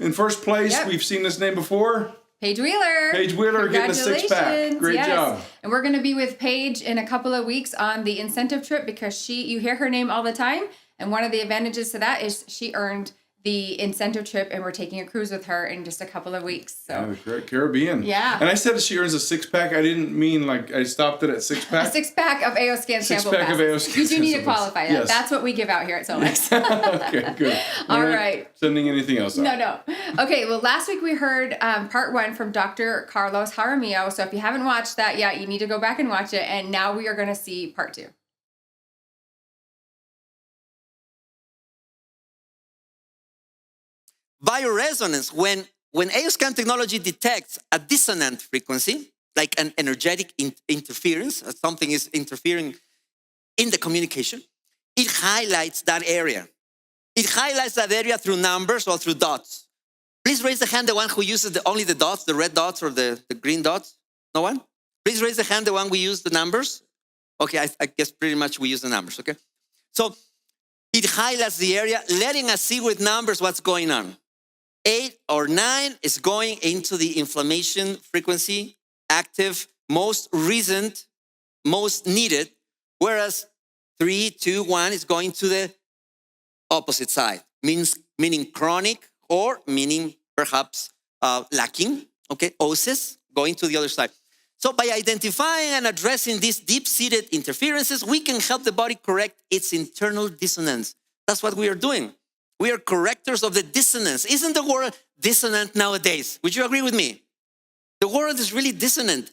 in first place. We've seen this name before. Paige Wheeler. Paige Wheeler getting a 6-pack. Great job. And we're going to be with Paige in a couple of weeks on the incentive trip because you hear her name all the time. And one of the advantages to that is she earned the incentive trip, and we're taking a cruise with her in just a couple of weeks. So Caribbean. Yeah. And I said she earns a 6-pack. I didn't mean like I stopped it at 6-pack. A 6-pack of AO Scan sample passes. 6-pack of AO Scan. You do need to qualify that. Yes. That's what we give out here at Solex. Okay, good. All right. Sending anything else out. No. Okay, well, last week we heard part 1 from Dr. Carlos Jaramillo. So if you haven't watched that yet, you need to go back and watch it. And now we are going to see part 2. Bioresonance, when AOScan technology detects a dissonant frequency, like an energetic interference, something is interfering in the communication, it highlights that area. It highlights that area through numbers or through dots. Please raise the hand, the one who uses only the dots, the red dots or the green dots. No one? Please raise the hand, the one we use the numbers. Okay, I guess pretty much we use the numbers, okay? So it highlights the area, letting us see with numbers what's going on. 8 or 9 is going into the inflammation frequency, active, most recent, most needed, whereas 3, 2, 1 is going to the opposite side, meaning chronic or meaning perhaps lacking, okay, OSIS, going to the other side. So by identifying and addressing these deep-seated interferences, we can help the body correct its internal dissonance. That's what we are doing. We are correctors of the dissonance. Isn't the world dissonant nowadays? Would you agree with me? The world is really dissonant.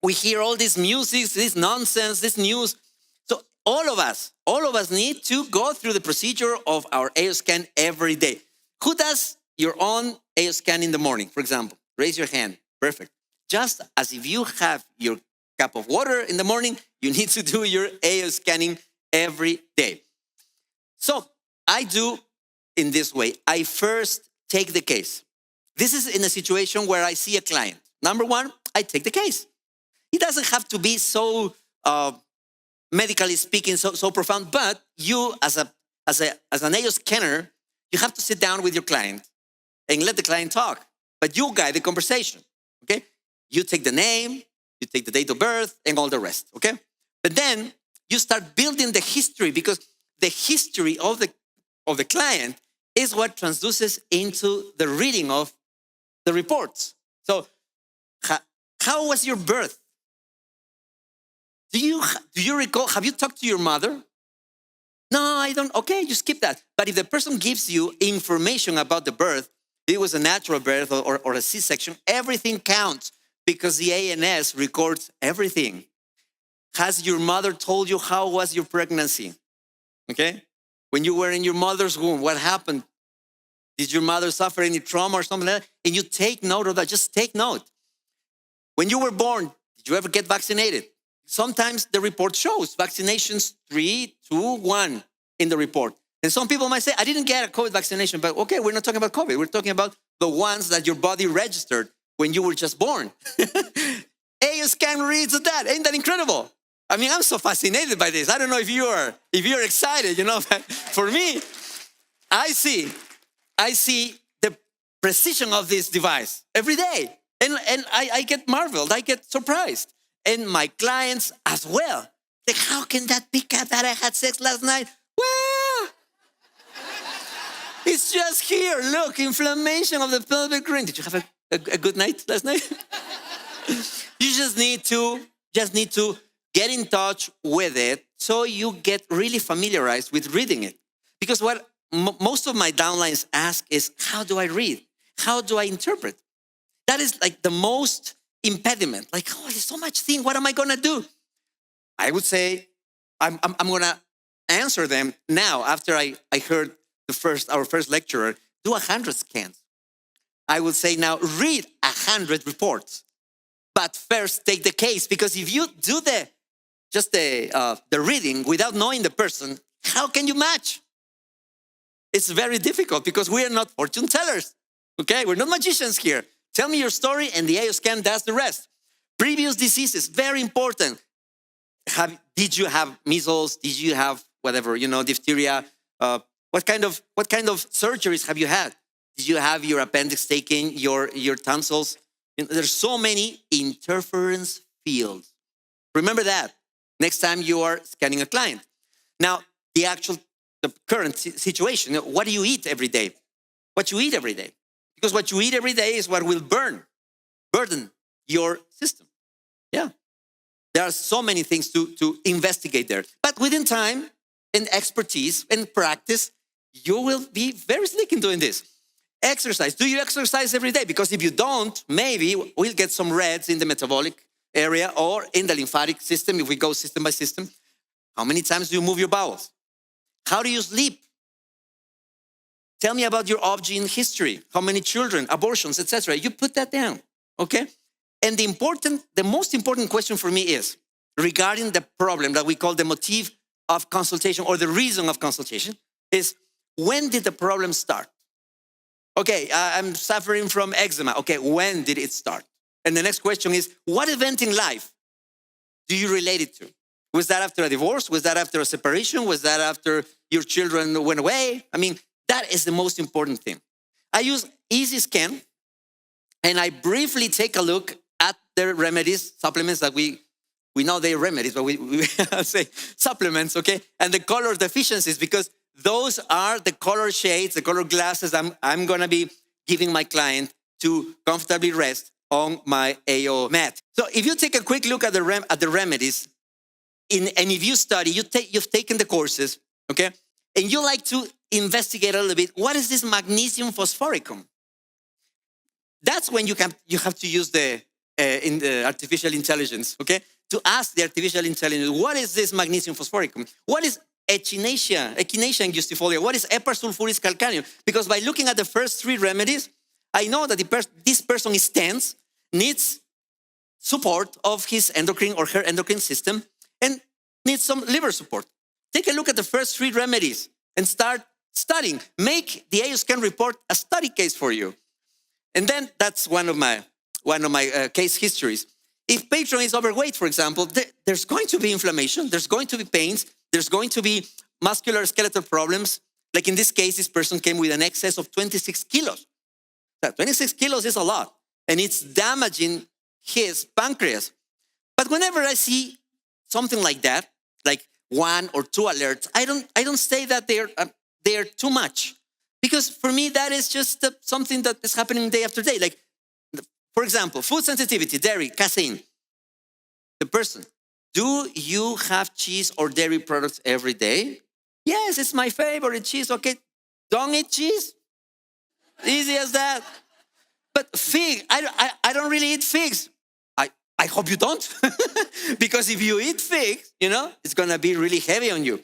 We hear all this music, this nonsense, this news. So all of us need to go through the procedure of our AO scan every day. Who does your own AO scan in the morning, for example? Raise your hand. Perfect. Just as if you have your cup of water in the morning, you need to do your AO scanning every day. So I do in this way. I first take the case. This is in a situation where I see a client. Number 1, I take the case. It doesn't have to be so medically speaking, so profound, but you as an AO scanner, you have to sit down with your client and let the client talk, but you guide the conversation, okay? You take the name, you take the date of birth and all the rest, okay? But then you start building the history, because the history of the client is what transduces into the reading of the reports. So how was your birth? Do you recall, have you talked to your mother? No, I don't. Okay, you skip that. But if the person gives you information about the birth, it was a natural birth or a C-section, everything counts because the ANS records everything. Has your mother told you how was your pregnancy? Okay? When you were in your mother's womb, what happened? Did your mother suffer any trauma or something like that? And you take note of that. Just take note. When you were born, did you ever get vaccinated? Sometimes the report shows vaccinations 3, 2, 1 in the report. And some people might say, I didn't get a COVID vaccination, but okay, we're not talking about COVID. We're talking about the ones that your body registered when you were just born. AO scan reads that. Ain't that incredible? I mean, I'm so fascinated by this. I don't know if you're excited, but for me, I see the precision of this device every day. And I get marveled, I get surprised. And my clients as well. Like, how can that be that I had sex last night? Well, it's just here. Look, inflammation of the pelvic ring. Did you have a good night last night? You just need to get in touch with it so you get really familiarized with reading it. Because what most of my downlines ask is, how do I read? How do I interpret? That is like the most impediment. Like, oh, there's so much thing. What am I going to do? I would say I'm going to answer them now after I heard our first lecturer do 100 scans. I would say now read 100 reports, but first take the case, because if you do the reading without knowing the person, how can you match? It's very difficult because we are not fortune tellers. Okay, we're not magicians here. Tell me your story and the AO scan does the rest. Previous diseases, very important. Did you have measles? Did you have whatever, diphtheria, What kind of surgeries have you had? Did you have your appendix taken, your tonsils? There's so many interference fields. Remember that next time you are scanning a client. Now, the current situation, what do you eat every day? What you eat every day. Because what you eat every day is what will burden your system. Yeah. There are so many things to investigate there. But within time and expertise and practice, you will be very slick in doing this. Exercise. Do you exercise every day? Because if you don't, maybe we'll get some reds in the metabolic area or in the lymphatic system if we go system by system. How many times do you move your bowels? How do you sleep? Tell me about your OB-GYN history. How many children, abortions, etc. You put that down, okay? And the most important question for me is regarding the problem that we call the motive of consultation or the reason of consultation is, when did the problem start? Okay, I'm suffering from eczema. Okay, when did it start? And the next question is, what event in life do you relate it to? Was that after a divorce? Was that after a separation? Was that after your children went away? I mean, that is the most important thing. I use Easy Scan, and I briefly take a look at the remedies, supplements that we know they're remedies, but we say supplements, okay? And the color deficiencies, because those are the color shades, the color glasses I'm gonna be giving my client to comfortably rest on my AO mat. So if you take a quick look at the remedies, and if you study, you've taken the courses, okay? And you like to investigate a little bit, what is this magnesium phosphoricum? That's when you have to use the artificial intelligence, okay? To ask the artificial intelligence, what is this magnesium phosphoricum? What is echinacea angustifolia? What is eparsulfuris calcaneum? Because by looking at the first three remedies, I know that this person is tense, needs support of his endocrine or her endocrine system, and needs some liver support. Take a look at the first three remedies and start studying. Make the AOScan report a study case for you. And then that's one of my case histories. If patron is overweight, for example, there's going to be inflammation, there's going to be pains, there's going to be muscular skeletal problems. Like in this case, this person came with an excess of 26 kilos. That 26 kilos is a lot, and it's damaging his pancreas. But whenever I see something like that, like 1 or 2 alerts, I don't say that they're too much, because for me that is just something that is happening day after day. Like, for example, food sensitivity, dairy, casein. The person, do you have cheese or dairy products every day? Yes, it's my favorite cheese. Okay, don't eat cheese. Easy as that. But fig, I don't really eat figs. I hope you don't. Because if you eat figs, it's going to be really heavy on you.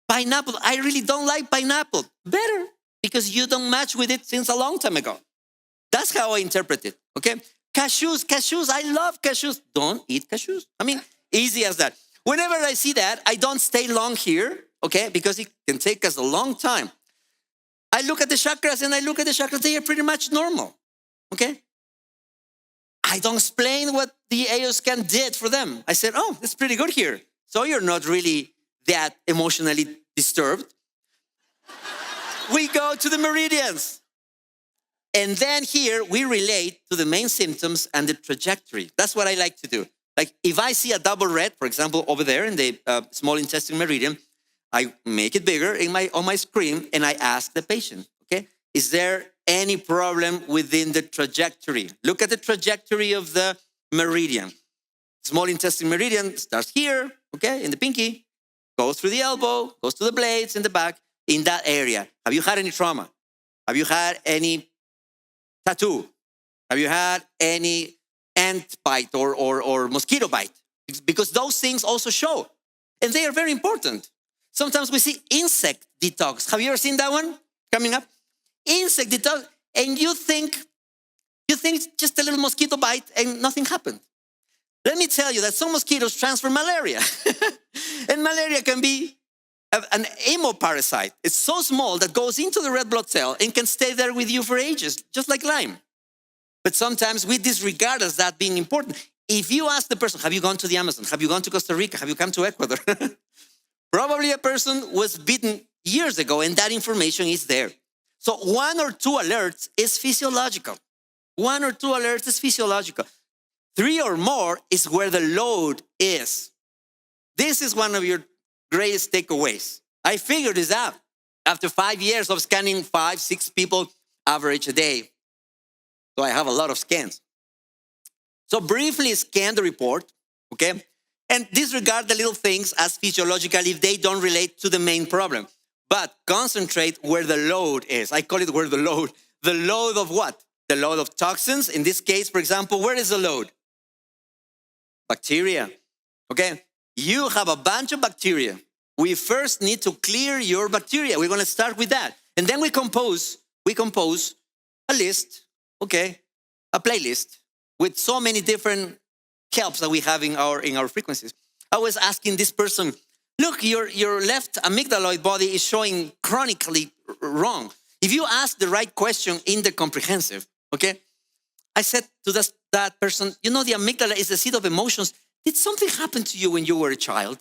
Pineapple, I really don't like pineapple. Better, because you don't match with it since a long time ago. That's how I interpret it, okay? Cashews, I love cashews. Don't eat cashews. I mean, easy as that. Whenever I see that, I don't stay long here, okay? Because it can take us a long time. I look at the chakras they are pretty much normal, okay? I don't explain what the AOScan did for them. I said, oh, it's pretty good here. So you're not really that emotionally disturbed. We go to the meridians. And then here we relate to the main symptoms and the trajectory. That's what I like to do. Like if I see a double red, for example, over there in the small intestine meridian, I make it bigger on my screen and I ask the patient, okay, is there any problem within the trajectory? Look at the trajectory of the meridian. Small intestine meridian starts here, okay, in the pinky, goes through the elbow, goes to the blades in the back, in that area. Have you had any trauma? Have you had any tattoo? Have you had any ant bite or mosquito bite? Because those things also show, and they are very important. Sometimes we see insect detox. Have you ever seen that one coming up? Insect detox, and you think it's just a little mosquito bite and nothing happened. Let me tell you that some mosquitoes transfer malaria. And malaria can be an hemoparasite. It's so small that goes into the red blood cell and can stay there with you for ages, just like Lyme. But sometimes we disregard as that being important. If you ask the person, have you gone to the Amazon? Have you gone to Costa Rica? Have you come to Ecuador? Probably a person was bitten years ago, and that information is there. So 1 or 2 alerts is physiological. 1 or 2 alerts is physiological. 3 or more is where the load is. This is one of your greatest takeaways. I figured this out after 5 years of scanning 5, 6 people average a day. So I have a lot of scans. So briefly scan the report, okay? And disregard the little things as physiological if they don't relate to the main problem. But concentrate where the load is. I call it where the load of what? The load of toxins. In this case, for example, where is the load? Bacteria, okay? You have a bunch of bacteria. We first need to clear your bacteria. We're going to start with that. And then we compose a list, okay? A playlist with so many different helps that we have in our frequencies. I was asking this person, look, your left amygdaloid body is showing chronically wrong. If you ask the right question in the comprehensive, okay? I said to that person, the amygdala is the seat of emotions. Did something happen to you when you were a child?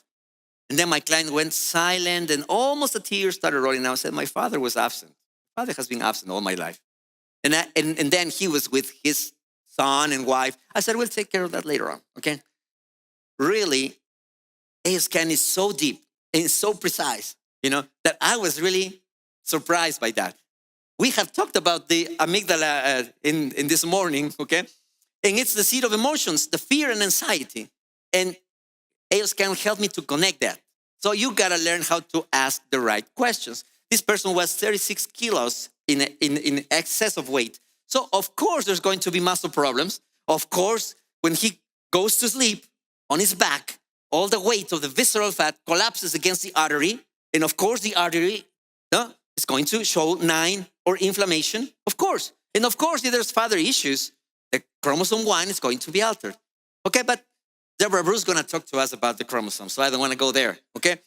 And then my client went silent and almost a tear started rolling out. I said, my father was absent. My father has been absent all my life. And then he was with his son and wife. I said, we'll take care of that later on, okay? Really, ASCAN is so deep and so precise, that I was really surprised by that. We have talked about the amygdala in this morning, okay? And it's the seat of emotions, the fear and anxiety. And ASCAN helped me to connect that. So you got to learn how to ask the right questions. This person was 36 kilos in excess of weight. So of course there's going to be muscle problems. Of course, when he goes to sleep on his back, all the weight of the visceral fat collapses against the artery. And of course the artery is going to show 9 or inflammation, of course. And of course, if there's father issues, the chromosome 1 is going to be altered. Okay, but Deborah Bruce is going to talk to us about the chromosomes, so I don't want to go there, okay?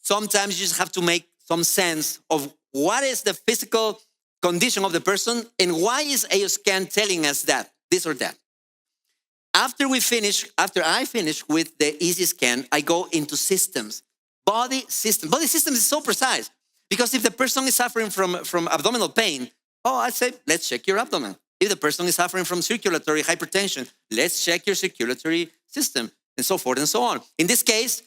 Sometimes you just have to make some sense of what is the physical condition of the person and why is ASCAN telling us that, this or that. After I finish with the easy scan, I go into systems. Body systems. Body systems is so precise because if the person is suffering from abdominal pain, I say, let's check your abdomen. If the person is suffering from circulatory hypertension, let's check your circulatory system, and so forth and so on. In this case,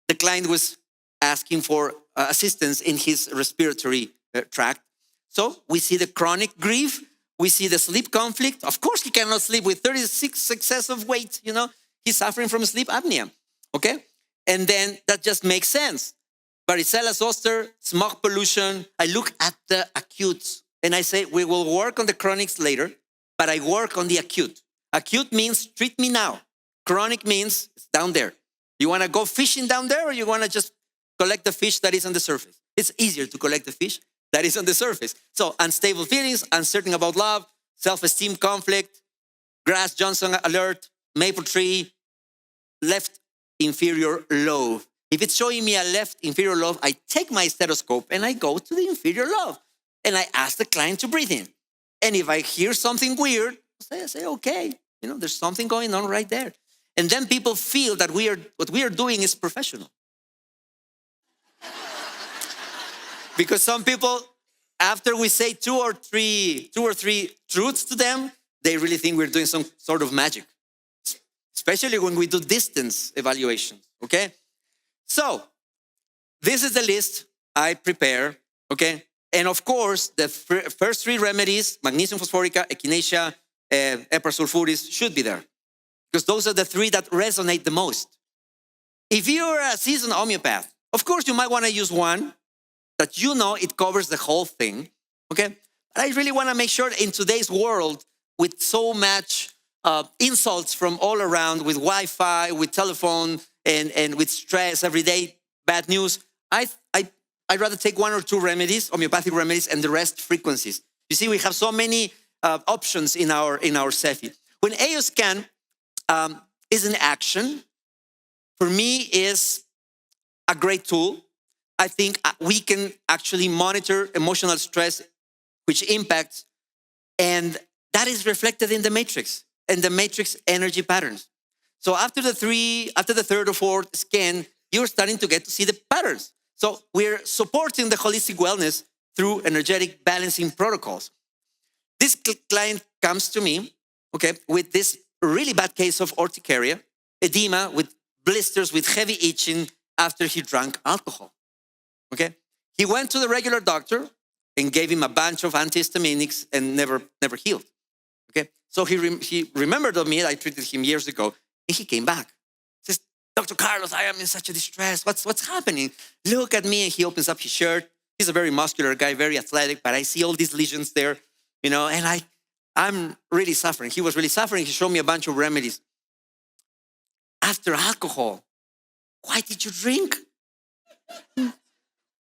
the client was asking for assistance in his respiratory tract. So we see the chronic grief. We see the sleep conflict. Of course, he cannot sleep with 36 excessive weight. He's suffering from sleep apnea. Okay? And then that just makes sense. Varicella zoster, smog pollution. I look at the acutes and I say, we will work on the chronics later, but I work on the acute. Acute means treat me now. Chronic means it's down there. You want to go fishing down there or you want to just collect the fish that is on the surface? It's easier to collect the fish that is on the surface. So unstable feelings, uncertain about love, self-esteem conflict, Grass-Johnson alert, maple tree, left inferior lobe. If it's showing me a left inferior lobe, I take my stethoscope and I go to the inferior lobe. And I ask the client to breathe in. And if I hear something weird, I say, okay, there's something going on right there. And then people feel that what we are doing is professional. Because some people, after we say two or three truths to them, they really think we're doing some sort of magic. Especially when we do distance evaluations, okay? So, this is the list I prepare, okay? And of course, the first 3 remedies, magnesium phosphorica, echinacea, Epra sulfuris, should be there. Because those are the 3 that resonate the most. If you're a seasoned homeopath, of course, you might want to use one that it covers the whole thing, okay? But I really want to make sure in today's world, with so much insults from all around, with Wi-Fi, with telephone, and with stress every day, bad news, I'd rather take 1 or 2 remedies, homeopathic remedies, and the rest frequencies. You see, we have so many options in our CEFI. When AOScan is in action, for me is a great tool. I think we can actually monitor emotional stress, which impacts, and that is reflected in the matrix and the matrix energy patterns. So after the 3rd or 4th scan, you're starting to get to see the patterns. So we're supporting the holistic wellness through energetic balancing protocols. This client comes to me, okay, with this really bad case of urticaria, edema with blisters, with heavy itching after he drank alcohol, okay? He went to the regular doctor and gave him a bunch of antihistaminics and never healed, okay? So he remembered of me. I treated him years ago, and he came back. He says, Dr. Carlos, I am in such a distress. What's happening? Look at me. And he opens up his shirt. He's a very muscular guy, very athletic, but I see all these lesions there, you know, and I'm really suffering. He was really suffering. He showed me a bunch of remedies. After alcohol, why did you drink?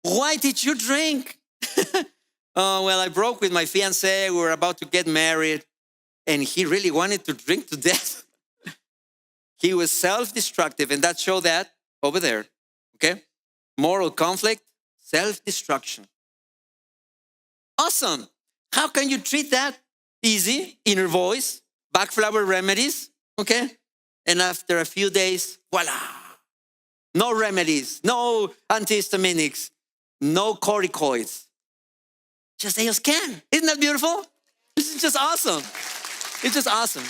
Why did you drink? Oh, well, I broke with my fiancée. We were about to get married, and he really wanted to drink to death. He was self-destructive, and that showed that over there, okay? Moral conflict, self-destruction. Awesome. How can you treat that? Easy, inner voice, backflower remedies, okay? And after a few days, voila. No remedies, no antihistaminics, no corticoids. Just AOScan. Isn't that beautiful? This is just awesome. It's just awesome.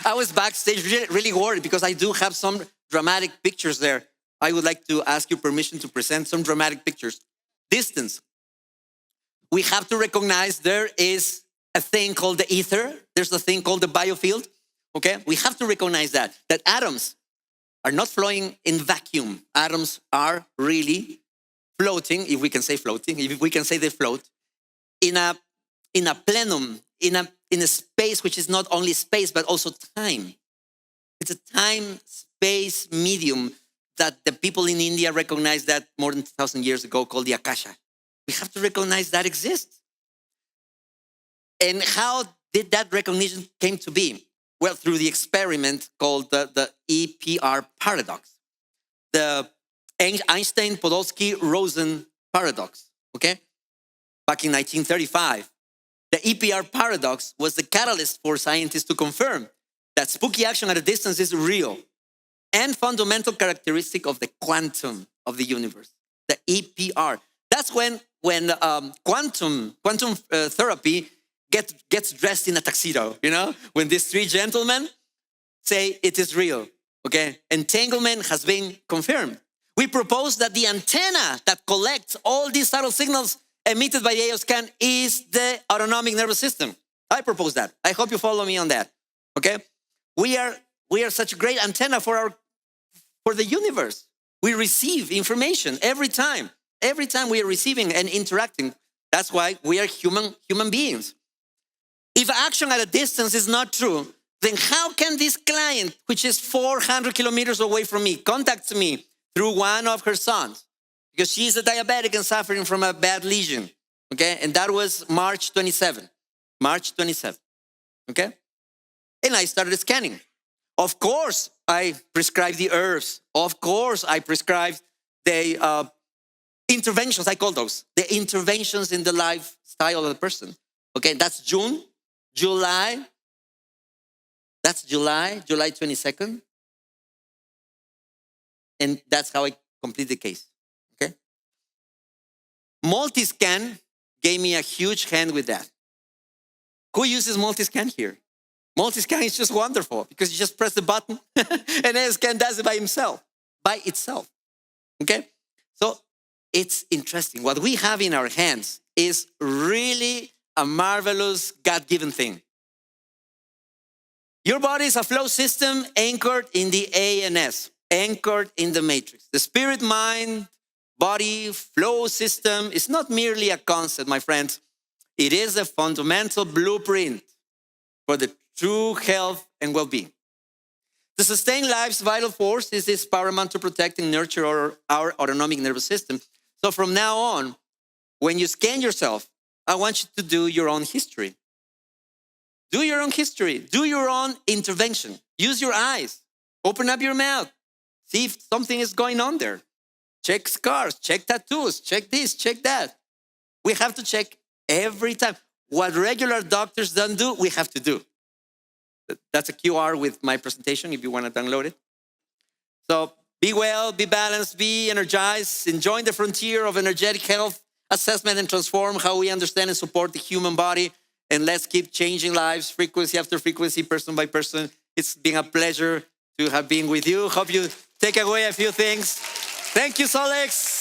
I was backstage really worried because I do have some dramatic pictures there. I would like to ask you permission to present some dramatic pictures. Distance. We have to recognize there is a thing called the ether. There's a thing called the biofield. Okay? We have to recognize that atoms are not flowing in vacuum. Atoms are really floating, if we can say floating, if we can say they float, in a plenum, in a space which is not only space, but also time. It's a time-space medium that the people in India recognized that more than 2,000 years ago, called the Akasha. We have to recognize that exists. And how did that recognition came to be? Well, through the experiment called the EPR paradox, the Einstein-Podolsky-Rosen paradox, okay? Back in 1935. The EPR paradox was the catalyst for scientists to confirm that spooky action at a distance is real and fundamental characteristic of the quantum of the universe, the EPR. That's when quantum therapy gets dressed in a tuxedo, you know? When these three gentlemen say it is real, okay? Entanglement has been confirmed. We propose that the antenna that collects all these subtle signals emitted by the AOScan is the autonomic nervous system. I propose that. I hope you follow me on that, okay? We are such a great antenna for the universe. We receive information every time. Every time we are receiving and interacting. That's why we are human beings. If action at a distance is not true, then how can this client, which is 400 kilometers away from me, contact me through one of her sons? Because she's a diabetic and suffering from a bad lesion, okay? And that was March 27, okay? And I started scanning. Of course, I prescribed the herbs. Of course, I prescribed the interventions, I call those. The interventions in the lifestyle of the person. Okay, that's June, July. That's July 22nd. And that's how I complete the case. Okay. Multiscan gave me a huge hand with that. Who uses Multiscan here? Multiscan is just wonderful because you just press the button and AOScan does it by itself. Okay? So it's interesting. What we have in our hands is really a marvelous God-given thing. Your body is a flow system anchored in the ANS, anchored in the matrix. The spirit, mind, body, flow system is not merely a concept, my friends. It is a fundamental blueprint for the true health and well-being. To sustain life's vital force is paramount to protect and nurture our autonomic nervous system. So from now on, when you scan yourself, I want you to do your own history. Do your own history. Do your own intervention. Use your eyes. Open up your mouth. See if something is going on there. Check scars, check tattoos, check this, check that. We have to check every time. What regular doctors don't do, we have to do. That's a QR with my presentation if you want to download it. So Be well, be balanced, be energized, enjoy the frontier of energetic health assessment and transform how we understand and support the human body. And let's keep changing lives, frequency after frequency, person by person. It's been a pleasure to have been with you. Hope you take away a few things. Thank you, Solex.